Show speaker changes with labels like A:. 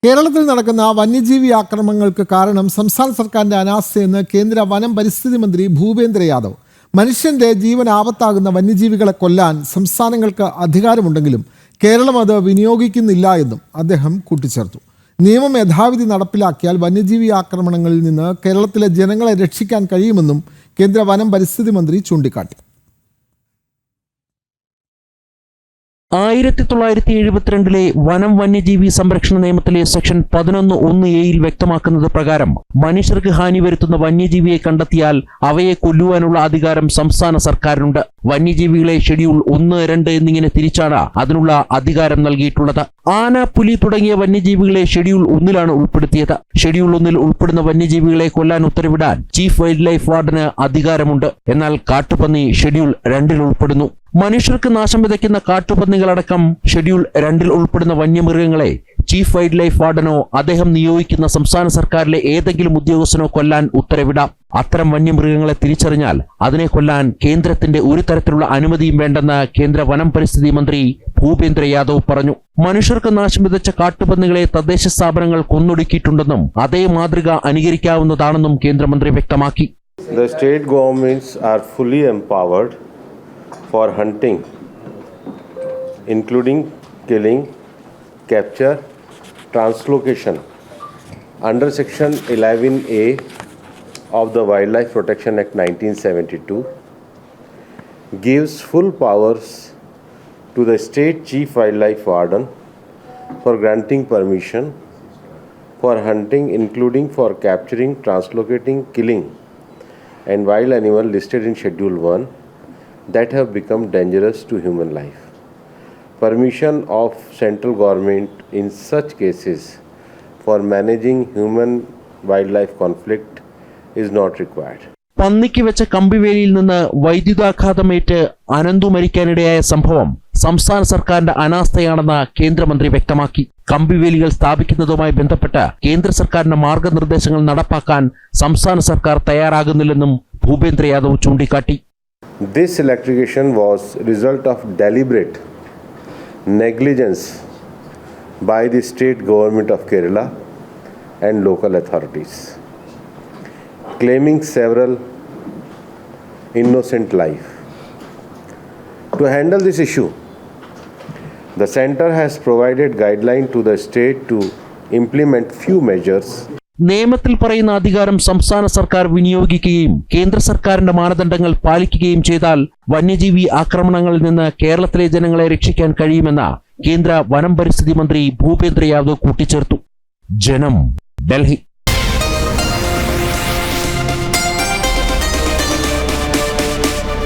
A: കേരളത്തിൽ നടക്കുന്ന വന്യജീവി ആക്രമണങ്ങൾക്ക് കാരണം സംസ്ഥാന സർക്കാരിന്റെ അനാസ്ഥയെന്ന് കേന്ദ്ര വനം പരിസ്ഥിതി മന്ത്രി ഭൂപേന്ദ്ര യാദവ്. മനുഷ്യന്റെ ജീവൻ ആപത്താകുന്ന വന്യജീവികളെ കൊല്ലാൻ സംസ്ഥാനങ്ങൾക്ക് അധികാരമുണ്ടെങ്കിലും കേരളം അത് വിനിയോഗിക്കുന്നില്ല എന്നും അദ്ദേഹം കൂട്ടിച്ചേർത്തു. നിയമം യഥാവിധി നടപ്പിലാക്കിയാൽ വന്യജീവി ആക്രമണങ്ങളിൽ നിന്ന് കേരളത്തിലെ ജനങ്ങളെ രക്ഷിക്കാൻ കഴിയുമെന്നും കേന്ദ്ര വനം പരിസ്ഥിതി മന്ത്രി ചൂണ്ടിക്കാട്ടി.
B: 1972 വനം വന്യജീവി സംരക്ഷണ നിയമത്തിലെ സെക്ഷൻ 11(1)(a) വ്യക്തമാക്കുന്നത് പ്രകാരം മനുഷ്യർക്ക് ഹാനി വരുത്തുന്ന വന്യജീവിയെ കണ്ടെത്തിയാൽ അവയെ കൊല്ലുവാനുള്ള അധികാരം സംസ്ഥാന സർക്കാരിനുണ്ട്. വന്യജീവികളെ ഷെഡ്യൂൾ 1, 2 എന്നിങ്ങനെ തിരിച്ചാണ് അതിനുള്ള അധികാരം നൽകിയിട്ടുള്ളത്. ആന, പുലി തുടങ്ങിയ വന്യജീവികളെ ഷെഡ്യൂൾ 1-ലാണ് ഉൾപ്പെടുത്തിയത്. ഷെഡ്യൂൾ 1-ൽ ഉൾപ്പെടുന്ന വന്യജീവികളെ കൊല്ലാൻ ഉത്തരവിടാൻ ചീഫ് വൈൽഡ് ലൈഫ് വാർഡന് അധികാരമുണ്ട്. എന്നാൽ കാട്ടുപന്നി ഷെഡ്യൂൾ 2-ൽ ഉൾപ്പെടുന്നു. മനുഷ്യർക്ക് നാശം വിതയ്ക്കുന്ന കാട്ടുപന്നികളടക്കം ഷെഡ്യൂൾ 2-ൽ ഉൾപ്പെടുന്ന വന്യമൃഗങ്ങളെ ചീഫ് വൈൽഡ് ലൈഫ് വാർഡനോ അദ്ദേഹം നിയോഗിക്കുന്ന സംസ്ഥാന സർക്കാരിലെ ഏതെങ്കിലും ഉദ്യോഗസ്ഥനോ കൊല്ലാൻ ഉത്തരവിടാം. അത്തരം വന്യമൃഗങ്ങളെ തിരിച്ചറിഞ്ഞാൽ അതിനെ കൊല്ലാൻ കേന്ദ്രത്തിന്റെ ഒരു തരത്തിലുള്ള അനുമതിയും വേണ്ടെന്ന് കേന്ദ്ര വനം പരിസ്ഥിതി മന്ത്രി ഭൂപേന്ദ്ര യാദവ് പറഞ്ഞു. മനുഷ്യർക്ക് നാശം വിതച്ച കാട്ടുപന്നികളെ തദ്ദേശ സ്ഥാപനങ്ങൾ കൊന്നൊടുക്കിയിട്ടുണ്ടെന്നും അതേ മാതൃക അനുകരിക്കാവുന്നതാണെന്നും കേന്ദ്രമന്ത്രി വ്യക്തമാക്കി.
C: The state governments are fully empowered for hunting, including killing, capture, translocation under Section 11(a) of the Wildlife Protection Act 1972 gives full powers to the state chief wildlife warden for granting permission for hunting, including for capturing, translocating, killing and wild animal listed in Schedule 1 that have become dangerous to human life. Permission of central government in such cases for managing human-wildlife conflict is not required.
B: പന്നിക്ക് വെച്ച കമ്പിവേലിയിൽ നിന്ന് വൈദ്യുതാഘാതമേറ്റ് അനന്തു മരിക്കാനിടയായ സംഭവം സംസ്ഥാന സർക്കാരിന്റെ അനാസ്ഥയാണെന്ന് കേന്ദ്രമന്ത്രി വ്യക്തമാക്കി. കമ്പിവേലികൾ സ്ഥാപിക്കുന്നതുമായി ബന്ധപ്പെട്ട് കേന്ദ്ര സർക്കാരിന്റെ മാർഗനിർദ്ദേശങ്ങൾ നടപ്പാക്കാൻ സംസ്ഥാന സർക്കാർ തയ്യാറാകുന്നില്ലെന്നും ഭൂപേന്ദ്ര യാദവ് ചൂണ്ടിക്കാട്ടി.
C: This electrification was result of deliberate negligence by the state government of Kerala and local authorities, claiming several innocent lives. To handle this issue, the center has provided guidelines to the state to implement few measures.
B: നിയമത്തിൽ പറയുന്ന അധികാരം സംസ്ഥാന സർക്കാർ വിനിയോഗിക്കുകയും കേന്ദ്ര സർക്കാരിന്റെ മാനദണ്ഡങ്ങൾ പാലിക്കുകയും ചെയ്താൽ വന്യജീവി ആക്രമണങ്ങളിൽ നിന്ന് കേരളത്തിലെ ജനങ്ങളെ രക്ഷിക്കാൻ കഴിയുമെന്ന് കേന്ദ്ര വനം പരിസ്ഥിതി മന്ത്രി ഭൂപേന്ദ്ര യാദവ് കൂട്ടിച്ചേർത്തു. ജനം, ഡൽഹി.